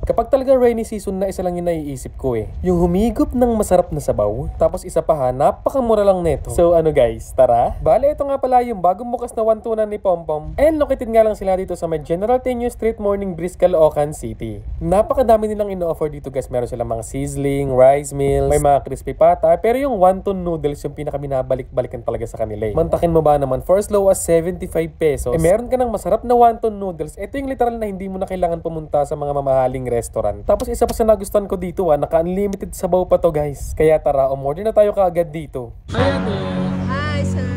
Kapag talaga rainy season na, isa lang yung naiisip ko eh. Yung humigop ng masarap na sabaw. Tapos isa pa ha, napakamura lang neto. So ano guys, tara? Bale, ito nga pala yung bagong bukas na wantunan ni Pompom. And located nga lang sila dito sa may General Tenyo Street, Morning Breeze, Caloocan City. Napakadami nilang ino-offer dito guys. Meron silang mga sizzling, rice meals, may mga crispy pata. Pero yung wonton noodles yung pinaka-binabalik-balikan talaga sa kanila eh. Mantakin mo ba naman, for as low as 75 pesos. Eh meron ka ng masarap na wonton noodles. Ito yung literal na hindi mo na kailangan pumunta sa mga mamahaling restaurant. Tapos isa pa sa nagustuhan ko dito naka-unlimited sabaw pa to guys. Kaya tara, umorder na tayo kaagad dito. Hi ate! Hi sir!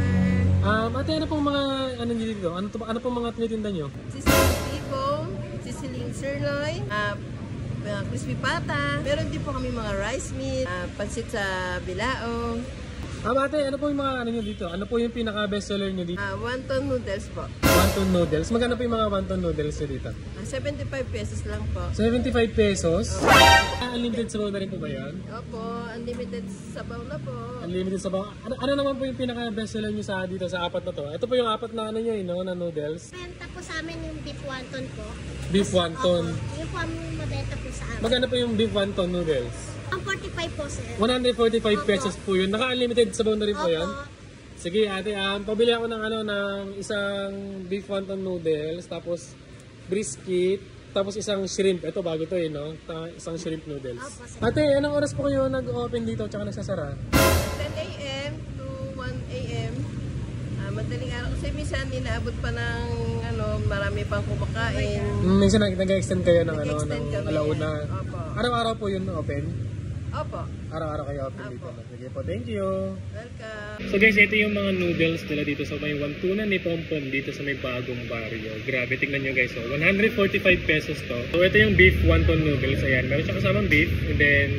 Ate, ano pong mga ano nyo dito? Ano pong mga tinitinda nyo? Sisiling tibong, sisiling sirloin, crispy pata. Meron din po kami mga rice meat, pansit sa bilao. Ate, ano po yung mga ano nyo dito? Ano po yung pinaka-bestseller nyo dito? Wonton noodles po. Wonton noodles. Magkano po yung mga wonton noodles nyo dito? 75 pesos lang po. 75 pesos? Unlimited sabaw na rin po ba yan? Opo, unlimited sabaw na po. Unlimited sabaw. Ano naman po yung pinaka-bestseller nyo sa dito sa apat na to? Ito po yung apat na ano nyo na noodles. Benta po sa amin yung beef wonton po. Beef wonton. Yung po ang mabenta po sa amin. Magkano po yung beef wonton noodles? Ang 45 po sir. 145 pesos po yun. Naka-unlimited sabaw na rin po yan? Opo. Sige ate, pabili ako ng isang beef wonton noodles, tapos brisket, tapos isang shrimp. Ito bago to no? Isang shrimp noodles. Opo, sir. Ate, anong oras po kayo nag-open dito tsaka nagsasara? 10 a.m. to 1 a.m. Madaling araw kasi minsan inaabot pa ng marami pang kumakain. Minsan nag-extend kayo ng Nag-extend ng kami. alauna. Opo. Araw-araw po yun open? Opo. Araw-araw kayo open dito. Opo. Sige po, thank you. Welcome. So guys, ito yung mga noodles nila dito sa may wantunan ni Pompom dito sa may bagong barrio. Grabe, tignan nyo guys. So, 145 pesos to. So ito yung beef wonton noodles. Ayan, meron siya kasamang beef. And then,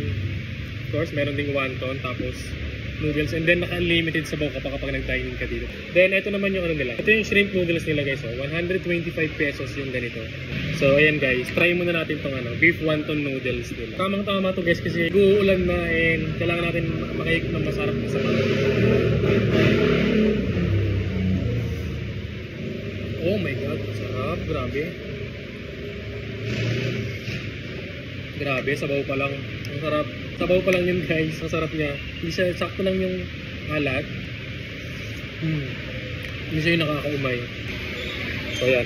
of course, meron ding wonton. Tapos, noodles. And then, naka-unlimited sabaw ka pa kapag nag-dining ka dito. Then, ito naman yung ano nila. Ito yung shrimp noodles nila guys. So, 125 pesos yung ganito. So, ayan guys. Try muna natin itong beef wonton noodles nila. Tamang-tama to guys kasi uulan na and kailangan natin makaik ng masarap na sabaw. Oh my god. Sarap. Grabe. Grabe. Sabaw pa lang. Ang sarap. Sabaw pa lang yun guys. Ang sarap niya. Hindi siya, sakto lang yung alat. Hindi siya yung nakakaumay. So, ayan.